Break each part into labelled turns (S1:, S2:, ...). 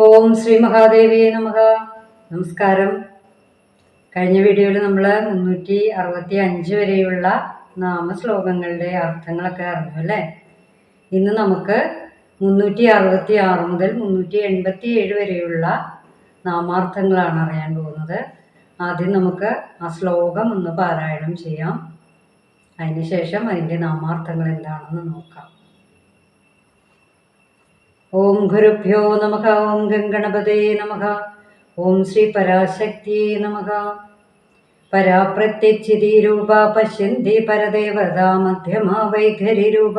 S1: ഓം ശ്രീ മഹാദേവിയെ നമഃ. നമസ്കാരം. കഴിഞ്ഞ വീഡിയോയിൽ നമ്മൾ 365 വരെയുള്ള നാമശ്ലോകങ്ങളുടെ അർത്ഥങ്ങളൊക്കെ അറിഞ്ഞു അല്ലേ. ഇന്ന് നമുക്ക് 366 മുതൽ 387 വരെയുള്ള നാമാർത്ഥങ്ങളാണ് അറിയാൻ പോകുന്നത്. ആദ്യം നമുക്ക് ആ ശ്ലോകം ഒന്ന് പാരായണം ചെയ്യാം. അതിനുശേഷം അതിൻ്റെ നാമാർത്ഥങ്ങൾ എന്താണെന്ന് നോക്കാം. ഓം ഗുരുഭ്യോ നമഃ. ഓം ഗംഗണപതേ നമഃ. ഓം ശ്രീ പരാശക്തിയേ നമഃ. പരാപ്രത്യക്ഷിതിരൂപ പശ്യന്തി പരദേവതാ മധ്യമാ വൈഖരിരൂപ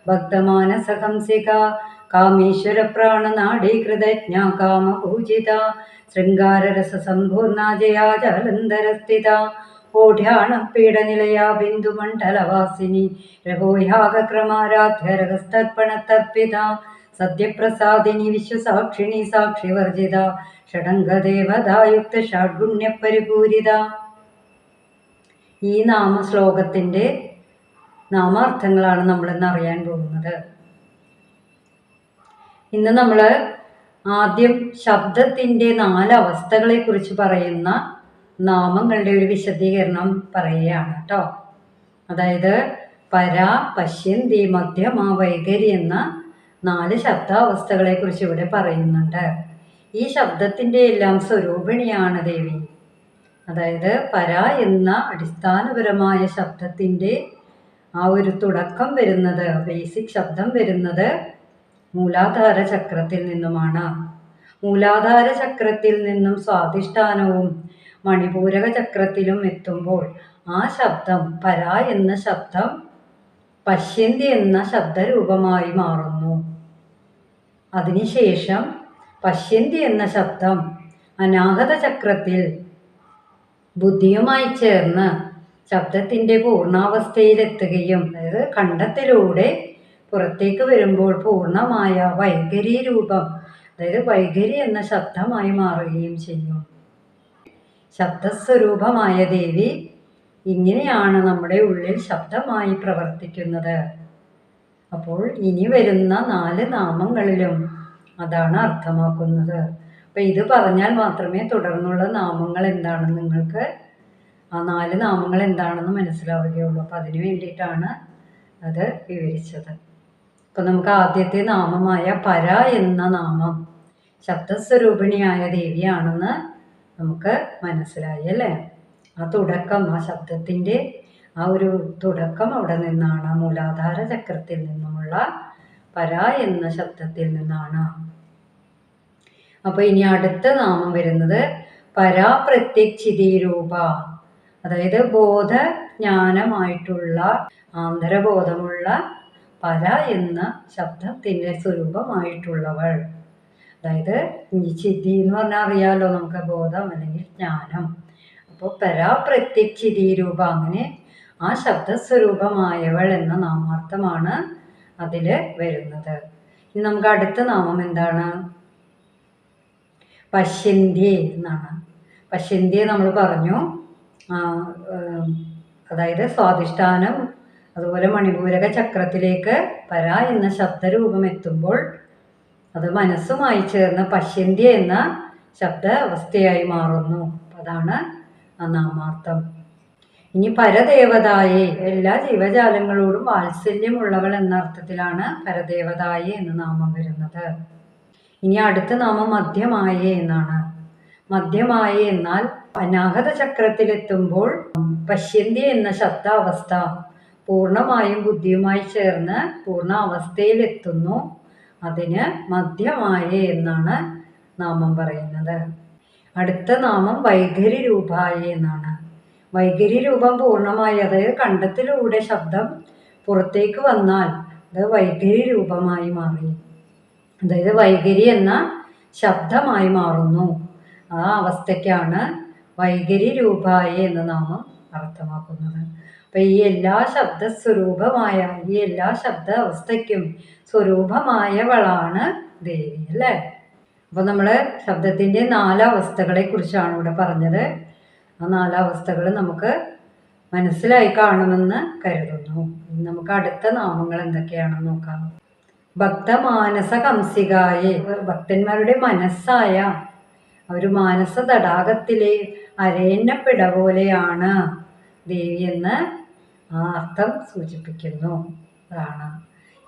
S1: ഭക്തമാനസഹംസിക കാമേശ്വര പ്രാണനാഡീകൃതജ്ഞ കാമപൂജിത ശൃംഗാരരസസമ്പൂർണ ജയാ ജലന്ധരസ്ഥിത ഓഢ്യാണപീഠനിലയാ ബിന്ദുമണ്ഡലവാസിനി രഘോയാഗക്രമാരാധ്യരഹസ്തർപ്പണതർപ്പിത സത്യപ്രസാദിനി വിശ്വസാക്ഷിണി സാക്ഷിവർജിത ഷഡംഗദേവതായുക്ത ഷഡ്ഗുണ്യപരിപൂരിത. ഈ നാമശ്ലോകത്തിൻ്റെ നാമാർത്ഥങ്ങളാണ് നമ്മളിന്ന് അറിയാൻ പോകുന്നത്. ഇന്ന് നമ്മൾ ആദ്യം ശബ്ദത്തിൻ്റെ 4 അവസ്ഥകളെ കുറിച്ച് പറയുന്ന നാമങ്ങളുടെ ഒരു വിശദീകരണം പറയുകയാണ് കേട്ടോ. അതായത് പര, പശ്യന്തി, മധ്യമ, വൈഖരി എന്ന 4 ശബ്ദാവസ്ഥകളെ കുറിച്ച് ഇവിടെ പറയുന്നുണ്ട്. ഈ ശബ്ദത്തിൻ്റെ എല്ലാം സ്വരൂപിണിയാണ് ദേവി. അതായത് പര എന്ന അടിസ്ഥാനപരമായ ശബ്ദത്തിൻ്റെ ആ ഒരു തുടക്കം വരുന്നത്, ബേസിക് ശബ്ദം വരുന്നത് മൂലാധാര ചക്രത്തിൽ നിന്നുമാണ്. മൂലാധാര ചക്രത്തിൽ നിന്നും സ്വാധിഷ്ഠാനവും മണിപൂരക ചക്രത്തിലും എത്തുമ്പോൾ ആ ശബ്ദം പര എന്ന ശബ്ദം പശ്യന്തി എന്ന ശബ്ദരൂപമായി മാറുന്നു. അതിനുശേഷം പശ്യന്തി എന്ന ശബ്ദം അനാഹത ചക്രത്തിൽ ബുദ്ധിയുമായി ചേർന്ന് ശബ്ദത്തിൻ്റെ പൂർണ്ണാവസ്ഥയിലെത്തുകയും, അതായത് കണ്ഠത്തിലൂടെ പുറത്തേക്ക് വരുമ്പോൾ പൂർണ്ണമായ വൈഖരി രൂപം, അതായത് വൈഖരി എന്ന ശബ്ദമായി മാറുകയും ചെയ്യും. ശബ്ദസ്വരൂപമായ ദേവി ഇങ്ങനെയാണ് നമ്മുടെ ഉള്ളിൽ ശബ്ദമായി പ്രവർത്തിക്കുന്നത്. അപ്പോൾ ഇനി വരുന്ന 4 നാമങ്ങളിലും അതാണ് അർത്ഥമാക്കുന്നത്. അപ്പം ഇത് പറഞ്ഞാൽ മാത്രമേ തുടർന്നുള്ള നാമങ്ങൾ എന്താണെന്ന് നിങ്ങൾക്ക് ആ 4 നാമങ്ങൾ എന്താണെന്ന് മനസ്സിലാവുകയുള്ളൂ. അപ്പം അതിനു വേണ്ടിയിട്ടാണ് അത് വിവരിച്ചത്. അപ്പം നമുക്ക് ആദ്യത്തെ നാമമായ പര എന്ന നാമം ശബ്ദസ്വരൂപിണിയായ ദേവിയാണെന്ന് നമുക്ക് മനസ്സിലായി അല്ലേ. ആ തുടക്കം, ആ ശബ്ദത്തിൻ്റെ ആ ഒരു തുടക്കം അവിടെ നിന്നാണ്, മൂലാധാര ചക്രത്തിൽ നിന്നുമുള്ള പര എന്ന ശബ്ദത്തിൽ നിന്നാണ്. അപ്പോൾ ഇനി അടുത്ത നാമം വരുന്നത് പരാപ്രത്യക്ഷിതിരൂപ, അതായത് ബോധജ്ഞാനമായിട്ടുള്ള ആന്തരബോധമുള്ള പര എന്ന ശബ്ദത്തിൻ്റെ സ്വരൂപമായിട്ടുള്ളവൾ. അതായത് ചിതി എന്ന് പറഞ്ഞാൽ അറിയാലോ നമുക്ക്, ബോധം അല്ലെങ്കിൽ ജ്ഞാനം. അപ്പോൾ പരാപ്രത്യക്ഷിതിരൂപ, അങ്ങനെ ആ ശബ്ദസ്വരൂപമായവൾ എന്ന നാമാർത്ഥമാണ് അതിൽ വരുന്നത്. ഇനി നമുക്ക് അടുത്ത നാമം എന്താണ്? പശ്യന്തി എന്നാണ്. പശ്യന്തിയെ നമ്മൾ പറഞ്ഞു, അതായത് സ്വാധിഷ്ഠാനം അതുപോലെ മണിപൂരക ചക്രത്തിലേക്ക് പര എന്ന ശബ്ദരൂപം എത്തുമ്പോൾ അത് മനസ്സുമായി ചേർന്ന് പശ്യന്തി എന്ന ശബ്ദ അവസ്ഥയായി മാറുന്നു. അതാണ് ആ നാമാർത്ഥം. ഇനി പരദേവതായെ, എല്ലാ ജീവജാലങ്ങളോടും വാത്സല്യമുള്ളവൾ എന്ന അർത്ഥത്തിലാണ് പരദേവതായെ എന്ന നാമം വരുന്നത്. ഇനി അടുത്ത നാമം മധ്യമായ എന്നാണ്. മധ്യമായ എന്നാൽ അനാഹത ചക്രത്തിലെത്തുമ്പോൾ പശ്യന്തി എന്ന ശബ്ദാവസ്ഥ പൂർണ്ണമായും ബുദ്ധിയുമായി ചേർന്ന് പൂർണ്ണാവസ്ഥയിലെത്തുന്നു. അതിന് മധ്യമായ എന്നാണ് നാമം പറയുന്നത്. അടുത്ത നാമം വൈഖരി രൂപായ എന്നാണ്. വൈഖരി രൂപം പൂർണ്ണമായി, അതായത് കണ്ഠത്തിലൂടെ ശബ്ദം പുറത്തേക്ക് വന്നാൽ അത് വൈഖരി രൂപമായി മാറി, അതായത് വൈഖരി എന്ന ശബ്ദമായി മാറുന്നു. ആ അവസ്ഥയ്ക്കാണ് വൈഖരി രൂപായ എന്ന നാമം അർത്ഥമാക്കുന്നത്. അപ്പം ഈ എല്ലാ ശബ്ദസ്വരൂപമായ, ഈ എല്ലാ ശബ്ദ അവസ്ഥയ്ക്കും സ്വരൂപമായവളാണ് ദേവി അല്ലേ. അപ്പോൾ നമ്മൾ ശബ്ദത്തിൻ്റെ 4 അവസ്ഥകളെ കുറിച്ചാണ് ഇവിടെ പറഞ്ഞത്. ആ 4 അവസ്ഥകൾ നമുക്ക് മനസ്സിലായി കാണുമെന്ന് കരുതുന്നു. നമുക്ക് അടുത്ത നാമങ്ങൾ എന്തൊക്കെയാണെന്ന് നോക്കാം. ഭക്തമാനസ കംസികായെ, ഭക്തന്മാരുടെ മനസ്സായ ഒരു മാനസ തടാകത്തിലെ അരയന്നപ്പിട പോലെയാണ് ദേവി എന്ന് ആ അർത്ഥം സൂചിപ്പിക്കുന്നു. അതാണ്.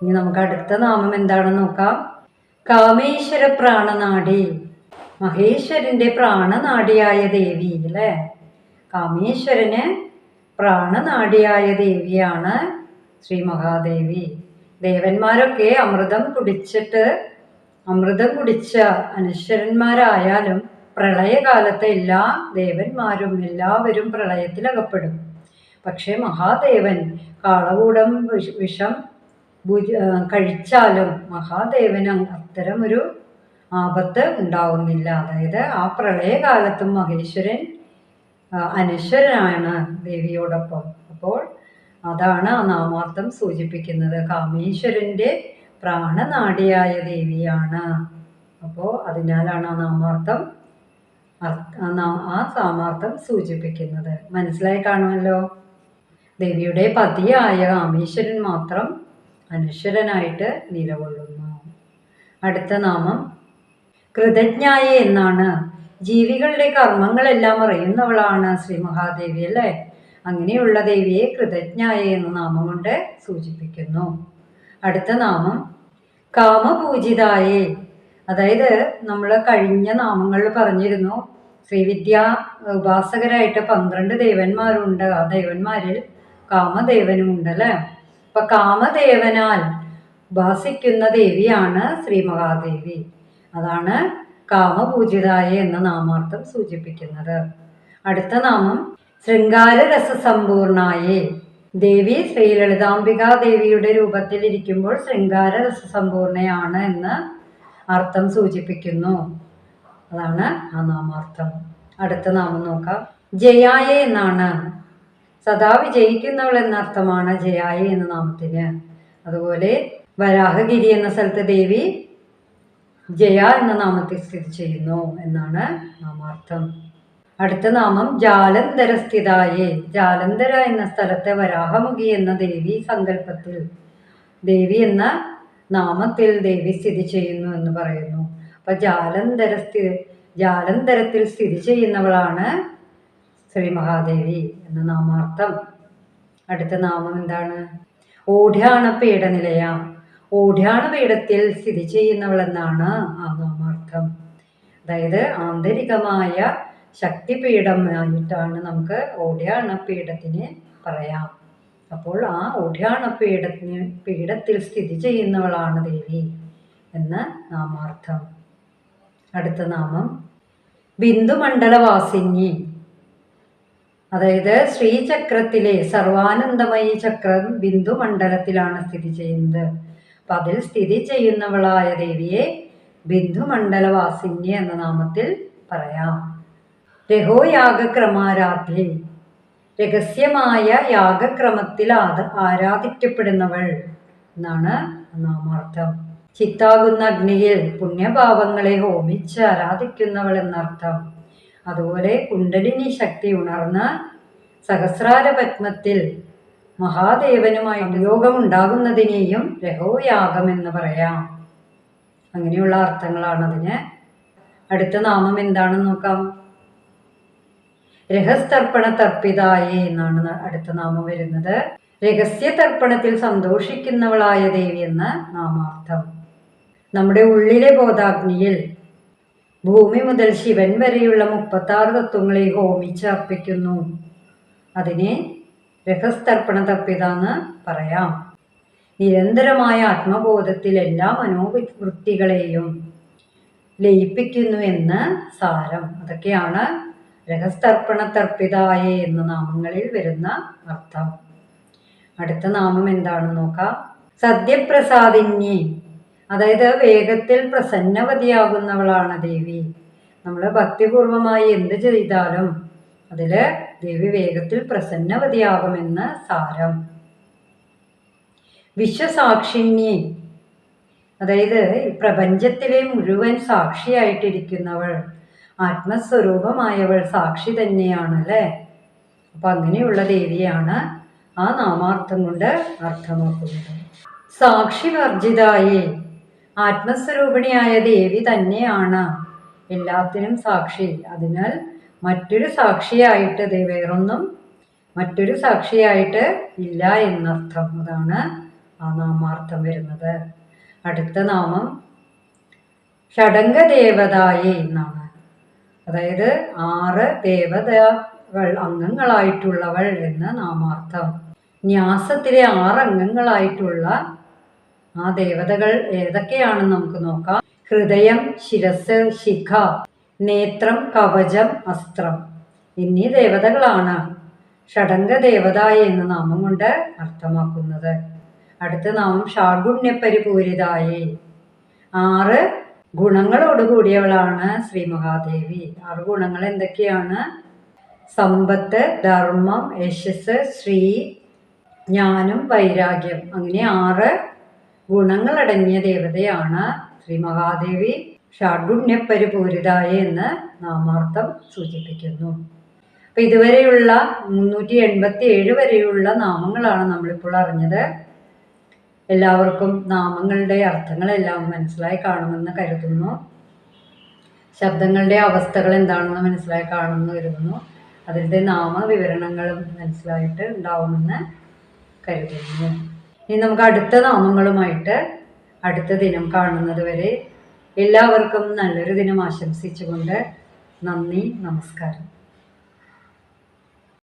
S1: ഇനി നമുക്ക് അടുത്ത നാമം എന്താണെന്ന് നോക്കാം. കാമേശ്വര പ്രാണനാടി, മഹേശ്വരന്റെ പ്രാണനാടിയായ ദേവി അല്ലേ. കാമേശ്വരന് പ്രാണനാടിയായ ദേവിയാണ് ശ്രീ മഹാദേവി. ദേവന്മാരൊക്കെ അമൃതം കുടിച്ച അനശ്വരന്മാരായാലും പ്രളയകാലത്ത് എല്ലാ ദേവന്മാരും എല്ലാവരും പ്രളയത്തിലകപ്പെടും. പക്ഷേ മഹാദേവൻ കാളകൂടം വിഷം കഴിച്ചാലും മഹാദേവന് അത്തരമൊരു ആപത്ത് ഉണ്ടാവുന്നില്ല. അതായത് ആ പ്രളയകാലത്തും മഹേശ്വരൻ അനശ്വരനാണ് ദേവിയോടൊപ്പം. അപ്പോൾ അതാണ് ആ നാമാർത്ഥം സൂചിപ്പിക്കുന്നത്. കാമേശ്വരന്റെ പ്രാണനാടിയായ ദേവിയാണ്. അപ്പോൾ അതിനാലാണ് ആ നാമാർത്ഥം സൂചിപ്പിക്കുന്നത്. മനസ്സിലായി കാണുമല്ലോ. ദേവിയുടെ പതിയായ കാമേശ്വരൻ മാത്രം അനശ്വരനായിട്ട് നിലകൊള്ളുന്നു. അടുത്ത നാമം കൃതജ്ഞായ എന്നാണ്. ജീവികളുടെ കർമ്മങ്ങളെല്ലാം അറിയുന്നവളാണ് ശ്രീ മഹാദേവി അല്ലേ. അങ്ങനെയുള്ള ദേവിയെ കൃതജ്ഞായ എന്ന നാമം കൊണ്ട് സൂചിപ്പിക്കുന്നു. അടുത്ത നാമം കാമപൂജിതായേ. അതായത് നമ്മൾ കഴിഞ്ഞ നാമങ്ങളിൽ പറഞ്ഞിരുന്നു ശ്രീവിദ്യ ഉപാസകരായിട്ട് 12 ദേവന്മാരുണ്ട്. ആ ദേവന്മാരിൽ കാമദേവനും ഉണ്ടല്ലേ. അപ്പൊ കാമദേവനാൽ ഉപാസിക്കുന്ന ദേവിയാണ് ശ്രീ മഹാദേവി. അതാണ് കാമപൂജിതായ എന്ന നാമാർത്ഥം സൂചിപ്പിക്കുന്നത്. അടുത്ത നാമം ശൃംഗാരരസസമ്പൂർണായേ. ദേവി ശ്രീ ലളിതാംബികാ ദേവിയുടെ രൂപത്തിൽ ഇരിക്കുമ്പോൾ ശൃംഗാരരസസമ്പൂർണയാണ് എന്ന് അർത്ഥം സൂചിപ്പിക്കുന്നു. അതാണ് ആ നാമാർത്ഥം. അടുത്ത നാമം നോക്കാം. ജയായ എന്നാണ്. സദാ വിജയിക്കുന്നവൾ എന്നർത്ഥമാണ് ജയായ എന്ന നാമത്തിന്. അതുപോലെ വരാഹഗിരി എന്ന സ്ഥലത്ത് ദേവി ജയ എന്ന നാമത്തിൽ സ്ഥിതി ചെയ്യുന്നു എന്നാണ് നാമാർത്ഥം. അടുത്ത നാമം ജാലന്ധരസ്ഥിതായേ. ജാലന്ധര എന്ന സ്ഥലത്തെ വരാഹമുഖി എന്ന ദേവി സങ്കല്പത്തിൽ ദേവി എന്ന നാമത്തിൽ ദേവി സ്ഥിതി ചെയ്യുന്നു എന്ന് പറയുന്നു. അപ്പൊ ജാലന്ധരത്തിൽ സ്ഥിതി ചെയ്യുന്നവളാണ് ശ്രീ മഹാദേവി എന്ന നാമാർത്ഥം. അടുത്ത നാമം എന്താണ്? ഓഢ്യാണപീഠനിലയ. ഓഢ്യാണപീഠത്തിൽ സ്ഥിതി ചെയ്യുന്നവൾ എന്നാണ് ആ നാമാർത്ഥം. അതായത് ആന്തരികമായ ശക്തിപീഠമായിട്ടാണ് നമുക്ക് ഓഢ്യാണപീഠത്തിന് പറയാം. അപ്പോൾ ആ ഓഢ്യാണപീഠത്തിൽ സ്ഥിതി ചെയ്യുന്നവളാണ് ദേവി എന്ന നാമാർത്ഥം. അടുത്ത നാമം ബിന്ദുമണ്ഡലവാസിനി. അതായത് ശ്രീചക്രത്തിലെ സർവാനന്ദമയി ചക്രം ബിന്ദുമണ്ഡലത്തിലാണ് സ്ഥിതി ചെയ്യുന്നത്. അപ്പൊ അതിൽ സ്ഥിതി ചെയ്യുന്നവളായ ദേവിയെ ബിന്ദുമണ്ഡലവാസിനി എന്ന നാമത്തിൽ പറയാം. രഹോയാഗക്രമാരാധ്യേ. രഹസ്യമായ യാഗക്രമത്തിൽ ആരാധിക്കപ്പെടുന്നവൾ എന്നാണ് നാമാർത്ഥം. ചിത്താകുന്ന അഗ്നിയിൽ പുണ്യഭാവങ്ങളെ ഹോമിച്ച് ആരാധിക്കുന്നവൾ എന്നർത്ഥം. അതുപോലെ കുണ്ടലിനി ശക്തി ഉണർന്ന സഹസ്രാര പത്മത്തിൽ മഹാദേവനുമായി യോഗമുണ്ടാകുന്നതിനെയും രഹോയാഗം എന്ന് പറയാം. അങ്ങനെയുള്ള അർത്ഥങ്ങളാണ് അതിന്. അടുത്ത നാമം എന്താണെന്ന് നോക്കാം. രഹസ്തർപ്പണ തർപ്പിതായേ എന്നാണ് അടുത്ത നാമം വരുന്നത്. രഹസ്യ തർപ്പണത്തിൽ സന്തോഷിക്കുന്നവളായ ദേവി എന്ന നാമാർത്ഥം. നമ്മുടെ ഉള്ളിലെ ബോധാഗ്നിയിൽ ഭൂമി മുതൽ ശിവൻ വരെയുള്ള 36 തത്വങ്ങളെ ഹോമിച്ച് അർപ്പിക്കുന്നു. അതിനെ രഹസ്തർപ്പണ തർപ്പിത എന്ന് പറയാം. നിരന്തരമായ ആത്മബോധത്തിൽ എല്ലാ മനോവൃത്തികളെയും ലയിപ്പിക്കുന്നു എന്ന് സാരം. അതൊക്കെയാണ് രഹസ്തർപ്പണ തർപ്പിതായ എന്ന നാമങ്ങളിൽ വരുന്ന അർത്ഥം. അടുത്ത നാമം എന്താണെന്ന് നോക്കാം. സദ്യപ്രസാദിന്യെ. അതായത് വേഗത്തിൽ പ്രസന്നവതിയാകുന്നവളാണ് ദേവി. നമ്മൾ ഭക്തിപൂർവമായി എന്ത് ചെയ്താലും അതിൽ ദേവി വേഗത്തിൽ പ്രസന്നവതിയാകുമെന്ന് സാരം. വിശ്വസാക്ഷിന്യെ. അതായത് പ്രപഞ്ചത്തിലെ മുഴുവൻ സാക്ഷിയായിട്ടിരിക്കുന്നവൾ, ആത്മസ്വരൂപമായവൾ സാക്ഷി തന്നെയാണ് അല്ലേ. അപ്പൊ അങ്ങനെയുള്ള ദേവിയാണ് ആ നാമാർത്ഥം കൊണ്ട് അർത്ഥമാക്കുന്നത്. സാക്ഷി വർജിതായേ. ആത്മസ്വരൂപിണിയായ ദേവി തന്നെയാണ് എല്ലാത്തിനും സാക്ഷി. അതിനാൽ മറ്റൊരു സാക്ഷിയായിട്ട് വേറൊന്നും മറ്റൊരു സാക്ഷിയായിട്ട് ഇല്ല എന്നർത്ഥം. അതാണ് ആ നാമാർത്ഥം വരുന്നത്. അടുത്ത നാമം ഷഡംഗദേവതായേ എന്നാണ്. അതായത് 6 ദേവതകൾ അംഗങ്ങളായിട്ടുള്ളവൾ എന്ന് നാമാർത്ഥം. ന്യാസത്തിലെ 6 അംഗങ്ങളായിട്ടുള്ള ആ ദേവതകൾ ഏതൊക്കെയാണെന്ന് നമുക്ക് നോക്കാം. ഹൃദയം, ശിരസ്, ശിഖ, നേത്രം, കവചം, അസ്ത്രം എന്നീ ദേവതകളാണ് ഷഡംഗദേവതായ എന്ന നാമം കൊണ്ട് അർത്ഥമാക്കുന്നത്. അടുത്ത നാമം ഷാഡ്ഗുണ്യപരിപൂരിതായേ. 6 ഗുണങ്ങളോടുകൂടിയവളാണ് ശ്രീ മഹാദേവി. 6 ഗുണങ്ങൾ എന്തൊക്കെയാണ്? സമ്പത്ത്, ധർമ്മം, യശസ്, ശ്രീ, ജ്ഞാനം, വൈരാഗ്യം. അങ്ങനെ 6 ഗുണങ്ങളടങ്ങിയ ദേവതയാണ് ശ്രീ മഹാദേവി. ഷാഡ്ഗുണ്യപരിപൂരിതായ എന്ന് നാമാർത്ഥം സൂചിപ്പിക്കുന്നു. അപ്പൊ ഇതുവരെയുള്ള 387 വരെയുള്ള നാമങ്ങളാണ് നമ്മളിപ്പോൾ അറിഞ്ഞത്. എല്ലാവർക്കും നാമങ്ങളുടെ അർത്ഥങ്ങളെല്ലാം മനസ്സിലായി കാണുമെന്ന് കരുതുന്നു. ശബ്ദങ്ങളുടെ അവസ്ഥകൾ എന്താണെന്ന് മനസ്സിലായി കാണുമെന്ന് കരുതുന്നു. അതിൻ്റെ നാമവിവരണങ്ങളും മനസ്സിലായിട്ട് ഉണ്ടാവുമെന്ന് കരുതുന്നു. ഇനി നമുക്ക് അടുത്ത നാമങ്ങളുമായിട്ട് അടുത്ത ദിനം കാണുന്നത് വരെ എല്ലാവർക്കും നല്ലൊരു ദിനം ആശംസിച്ചുകൊണ്ട് നന്ദി, നമസ്കാരം.